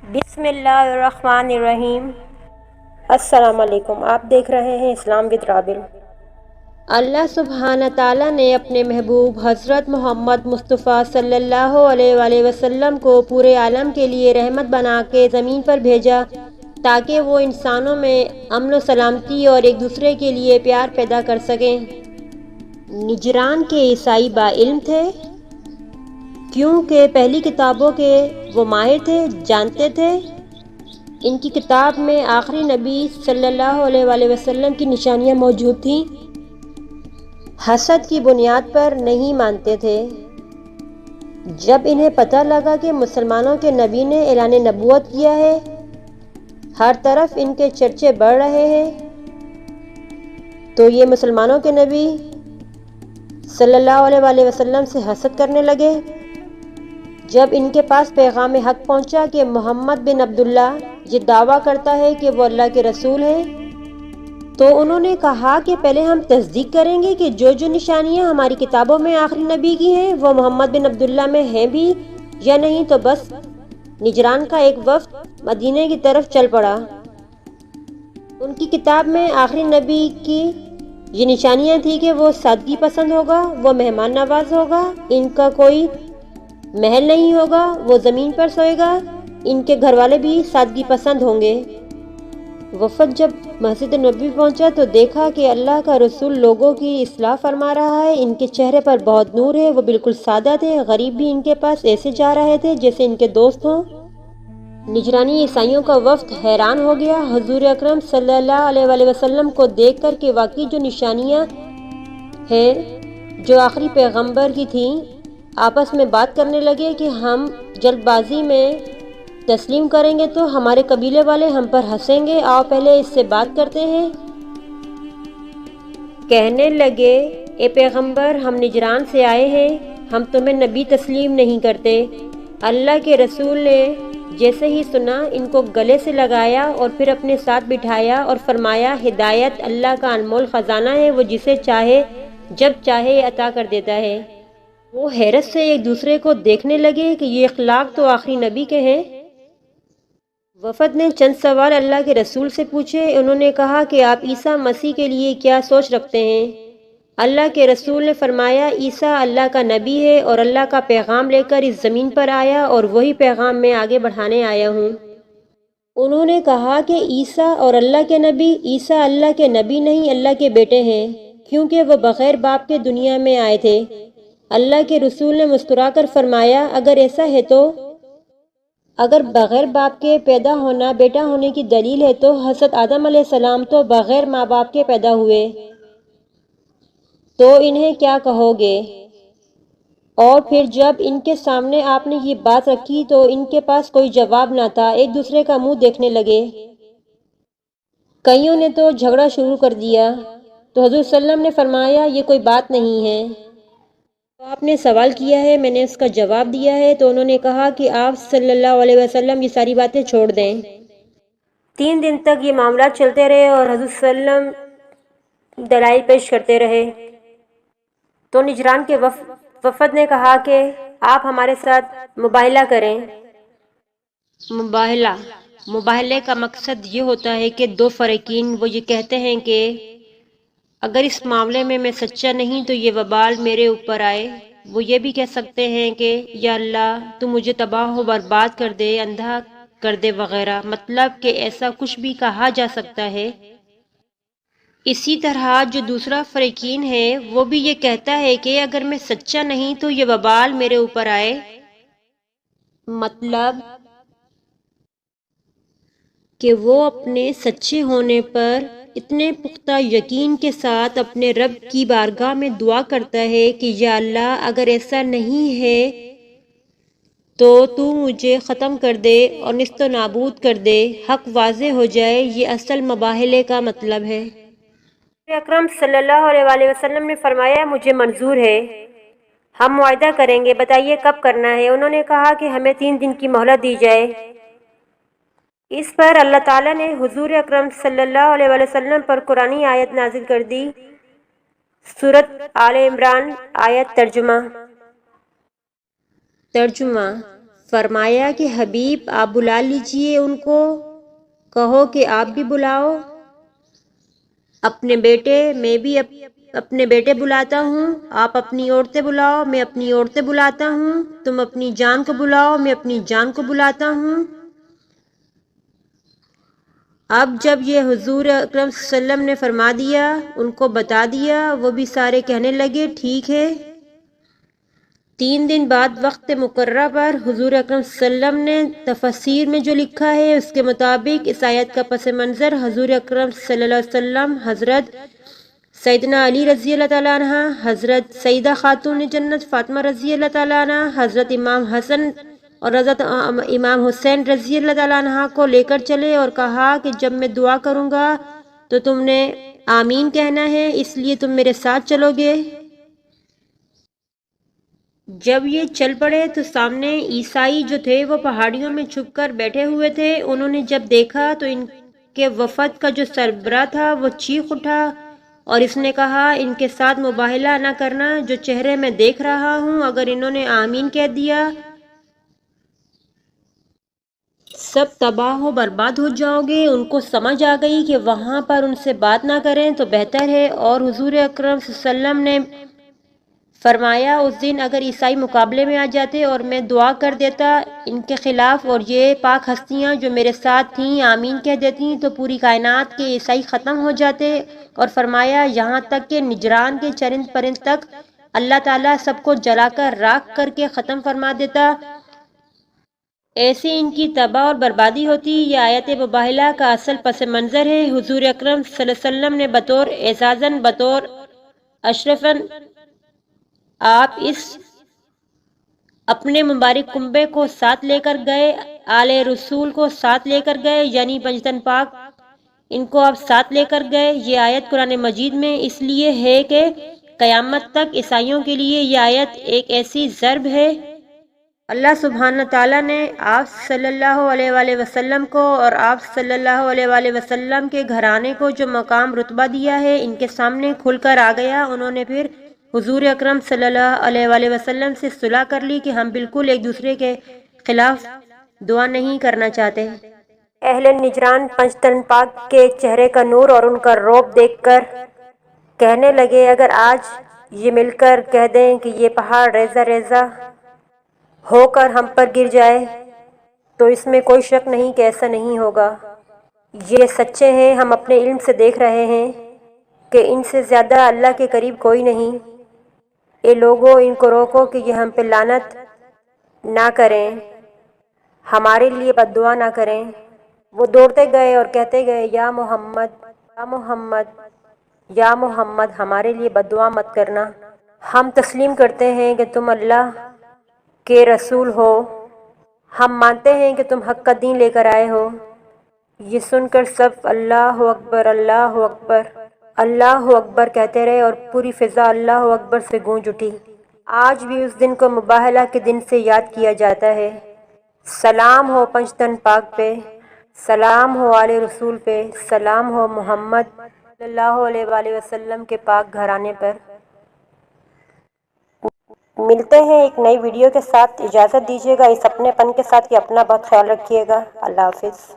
بسم اللہ الرحمن الرحیم۔ السلام علیکم، آپ دیکھ رہے ہیں اسلام ود رابل۔ اللہ سبحانہ تعالیٰ نے اپنے محبوب حضرت محمد مصطفیٰ صلی اللہ علیہ وآلہ وسلم کو پورے عالم کے لیے رحمت بنا کے زمین پر بھیجا تاکہ وہ انسانوں میں امن و سلامتی اور ایک دوسرے کے لیے پیار پیدا کر سکیں۔ نجران کے عیسائی باعلم تھے کیونکہ پہلی کتابوں کے وہ ماہر تھے، جانتے تھے۔ ان کی کتاب میں آخری نبی صلی اللہ علیہ وآلہ وسلم کی نشانیاں موجود تھیں۔ حسد کی بنیاد پر نہیں مانتے تھے۔ جب انہیں پتہ لگا کہ مسلمانوں کے نبی نے اعلان نبوت کیا ہے، ہر طرف ان کے چرچے بڑھ رہے ہیں، تو یہ مسلمانوں کے نبی صلی اللہ علیہ وآلہ وسلم سے حسد کرنے لگے۔ جب ان کے پاس پیغام حق پہنچا کہ محمد بن عبداللہ یہ دعویٰ کرتا ہے کہ وہ اللہ کے رسول ہیں، تو انہوں نے کہا کہ پہلے ہم تصدیق کریں گے کہ جو نشانیاں ہماری کتابوں میں آخری نبی کی ہیں وہ محمد بن عبداللہ میں ہیں بھی یا نہیں۔ تو بس نجران کا ایک وفد مدینے کی طرف چل پڑا۔ ان کی کتاب میں آخری نبی کی یہ نشانیاں تھیں کہ وہ سادگی پسند ہوگا، وہ مہمان نواز ہوگا، ان کا کوئی محل نہیں ہوگا، وہ زمین پر سوئے گا، ان کے گھر والے بھی سادگی پسند ہوں گے۔ وفد جب مسجد نبوی پہنچا تو دیکھا کہ اللہ کا رسول لوگوں کی اصلاح فرما رہا ہے۔ ان کے چہرے پر بہت نور ہے، وہ بالکل سادہ تھے۔ غریب بھی ان کے پاس ایسے جا رہے تھے جیسے ان کے دوست ہوں۔ نجرانی عیسائیوں کا وفد حیران ہو گیا حضور اکرم صلی اللہ علیہ وآلہ وسلم کو دیکھ کر کہ واقعی جو نشانیاں ہیں جو آخری پیغمبر کی تھیں۔ آپس میں بات کرنے لگے کہ ہم جلد بازی میں تسلیم کریں گے تو ہمارے قبیلے والے ہم پر ہنسیں گے، آؤ پہلے اس سے بات کرتے ہیں۔ کہنے لگے، اے پیغمبر، ہم نجران سے آئے ہیں، ہم تمہیں نبی تسلیم نہیں کرتے۔ اللہ کے رسول نے جیسے ہی سنا ان کو گلے سے لگایا اور پھر اپنے ساتھ بٹھایا اور فرمایا، ہدایت اللہ کا انمول خزانہ ہے، وہ جسے چاہے جب چاہے عطا کر دیتا ہے۔ وہ حیرت سے ایک دوسرے کو دیکھنے لگے کہ یہ اخلاق تو آخری نبی کے ہیں۔ وفد نے چند سوال اللہ کے رسول سے پوچھے۔ انہوں نے کہا کہ آپ عیسیٰ مسیح کے لیے کیا سوچ رکھتے ہیں؟ اللہ کے رسول نے فرمایا، عیسیٰ اللہ کا نبی ہے اور اللہ کا پیغام لے کر اس زمین پر آیا اور وہی پیغام میں آگے بڑھانے آیا ہوں۔ انہوں نے کہا کہ عیسیٰ اور اللہ کے نبی، عیسیٰ اللہ کے نبی نہیں، اللہ کے بیٹے ہیں، کیونکہ وہ بغیر باپ کے دنیا میں آئے تھے۔ اللہ کے رسول نے مسکرا کر فرمایا، اگر ایسا ہے تو اگر بغیر باپ کے پیدا ہونا بیٹا ہونے کی دلیل ہے تو حضرت آدم علیہ السلام تو بغیر ماں باپ کے پیدا ہوئے، تو انہیں کیا کہو گے؟ اور پھر جب ان کے سامنے آپ نے یہ بات رکھی تو ان کے پاس کوئی جواب نہ تھا، ایک دوسرے کا منہ دیکھنے لگے۔ کئیوں نے تو جھگڑا شروع کر دیا۔ تو حضور صلی اللہ علیہ وسلم نے فرمایا، یہ کوئی بات نہیں ہے، تو آپ نے سوال کیا ہے، میں نے اس کا جواب دیا ہے۔ تو انہوں نے کہا کہ آپ صلی اللہ علیہ وسلم یہ ساری باتیں چھوڑ دیں۔ 3 دن تک یہ معاملات چلتے رہے اور حضور صلی اللہ علیہ وسلم دلائل پیش کرتے رہے۔ تو نجران کے وفد نے کہا کہ آپ ہمارے ساتھ مباہلہ کریں۔ مباہلے کا مقصد یہ ہوتا ہے کہ دو فریقین وہ یہ کہتے ہیں کہ اگر اس معاملے میں میں سچا نہیں تو یہ وبال میرے اوپر آئے۔ وہ یہ بھی کہہ سکتے ہیں کہ یا اللہ تو مجھے تباہ و برباد کر دے، اندھا کر دے وغیرہ، مطلب کہ ایسا کچھ بھی کہا جا سکتا ہے۔ اسی طرح جو دوسرا فریقین ہے وہ بھی یہ کہتا ہے کہ اگر میں سچا نہیں تو یہ وبال میرے اوپر آئے، مطلب کہ وہ اپنے سچے ہونے پر اتنے پختہ یقین کے ساتھ اپنے رب کی بارگاہ میں دعا کرتا ہے کہ یا اللہ اگر ایسا نہیں ہے تو تو مجھے ختم کر دے اور نیست و نابود کر دے، حق واضح ہو جائے۔ یہ اصل مباہلے کا مطلب ہے۔ اکرم صلی اللہ علیہ وآلہ وسلم نے فرمایا، مجھے منظور ہے، ہم معاہدہ کریں گے، بتائیے کب کرنا ہے؟ انہوں نے کہا کہ ہمیں 3 دن کی مہلت دی جائے۔ اس پر اللہ تعالیٰ نے حضور اکرم صلی اللہ علیہ وآلہ وسلم پر قرآنی آیت نازل کر دی۔ سورۃ آل عمران آیت ترجمہ فرمایا کہ حبیب آپ بلا لیجئے ان کو، کہو کہ آپ بھی بلاؤ اپنے بیٹے، میں بھی اپنے بیٹے بلاتا ہوں، آپ اپنی عورتیں بلاؤ، میں اپنی عورتیں بلاتا ہوں، تم اپنی جان کو بلاؤ، میں اپنی جان کو بلاتا ہوں۔ اب جب یہ حضور اکرم صلی اللہ علیہ وسلم نے فرما دیا، ان کو بتا دیا، وہ بھی سارے کہنے لگے ٹھیک ہے۔ 3 دن بعد وقت مقررہ پر حضور اکرم صلی اللہ علیہ وسلم نے تفسیر میں جو لکھا ہے اس کے مطابق اس آیت کا پس منظر حضور اکرم صلی اللہ علیہ وسلم، حضرت سیدنا علی رضی اللہ تعالیٰ عنہ، حضرت سیدہ خاتون جنت فاطمہ رضی اللہ تعالیٰ عنہ، حضرت امام حسن اور حضرت امام حسین رضی اللہ تعالیٰ عنہ کو لے کر چلے اور کہا کہ جب میں دعا کروں گا تو تم نے آمین کہنا ہے، اس لیے تم میرے ساتھ چلو گے۔ جب یہ چل پڑے تو سامنے عیسائی جو تھے وہ پہاڑیوں میں چھپ کر بیٹھے ہوئے تھے۔ انہوں نے جب دیکھا تو ان کے وفد کا جو سربراہ تھا وہ چیخ اٹھا اور اس نے کہا ان کے ساتھ مباہلہ نہ کرنا، جو چہرے میں دیکھ رہا ہوں اگر انہوں نے آمین کہہ دیا سب تباہ و برباد ہو جاؤ گے۔ ان کو سمجھ آ گئی کہ وہاں پر ان سے بات نہ کریں تو بہتر ہے، اور حضور اکرم صلی اللہ علیہ وسلم نے فرمایا اس دن اگر عیسائی مقابلے میں آ جاتے اور میں دعا کر دیتا ان کے خلاف اور یہ پاک ہستیاں جو میرے ساتھ تھیں آمین کہہ دیتی تو پوری کائنات کے عیسائی ختم ہو جاتے، اور فرمایا یہاں تک کہ نجران کے چرند پرند تک اللہ تعالیٰ سب کو جلا کر راکھ کر کے ختم فرما دیتا، ایسے ان کی تباہ اور بربادی ہوتی۔ یہ آیت مباہلہ کا اصل پس منظر ہے۔ حضور اکرم صلی اللہ علیہ وسلم نے بطور اعزازاً، بطور اشرفاً آپ اس اپنے مبارک کنبے کو ساتھ لے کر گئے، آل رسول کو ساتھ لے کر گئے، یعنی پنجتن پاک ان کو آپ ساتھ لے کر گئے۔ یہ آیت قرآن مجید میں اس لیے ہے کہ قیامت تک عیسائیوں کے لیے یہ آیت ایک ایسی ضرب ہے۔ اللہ سبحانہ تعالیٰ نے آپ صلی اللہ علیہ وآلہ وسلم کو اور آپ صلی اللہ علیہ وآلہ وسلم کے گھرانے کو جو مقام رتبہ دیا ہے ان کے سامنے کھل کر آ گیا۔ انہوں نے پھر حضور اکرم صلی اللہ علیہ وآلہ وسلم سے صلح کر لی کہ ہم بالکل ایک دوسرے کے خلاف دعا نہیں کرنا چاہتے۔ اہل نجران پنجتن پاک کے چہرے کا نور اور ان کا رعب دیکھ کر کہنے لگے اگر آج یہ مل کر کہہ دیں کہ یہ پہاڑ ریزہ ریزہ ہو کر ہم پر گر جائے تو اس میں کوئی شک نہیں کہ ایسا نہیں ہوگا۔ یہ سچے ہیں، ہم اپنے علم سے دیکھ رہے ہیں کہ ان سے زیادہ اللہ کے قریب کوئی نہیں۔ اے لوگوں ان کو روکو کہ یہ ہم پہ لعنت نہ کریں، ہمارے لیے بد دعا نہ کریں۔ وہ دوڑتے گئے اور کہتے گئے یا محمد یا محمد یا محمد، ہمارے لیے بد دعا مت کرنا، ہم تسلیم کرتے ہیں کہ تم اللہ کے رسول ہو، ہم مانتے ہیں کہ تم حق کا دین لے کر آئے ہو۔ یہ سن کر سب اللہ اکبر اللہ اکبر اللہ اکبر کہتے رہے اور پوری فضا اللہ اکبر سے گونج اٹھی۔ آج بھی اس دن کو مباہلہ کے دن سے یاد کیا جاتا ہے۔ سلام ہو پنجتن پاک پہ، سلام ہو آل رسول پہ، سلام ہو محمد صلی اللہ علیہ وآلہ وسلم کے پاک گھرانے پر۔ ملتے ہیں ایک نئی ویڈیو کے ساتھ، اجازت دیجیے گا اس اپنے پن کے ساتھ کہ اپنا بہت خیال رکھیے گا۔ اللہ حافظ۔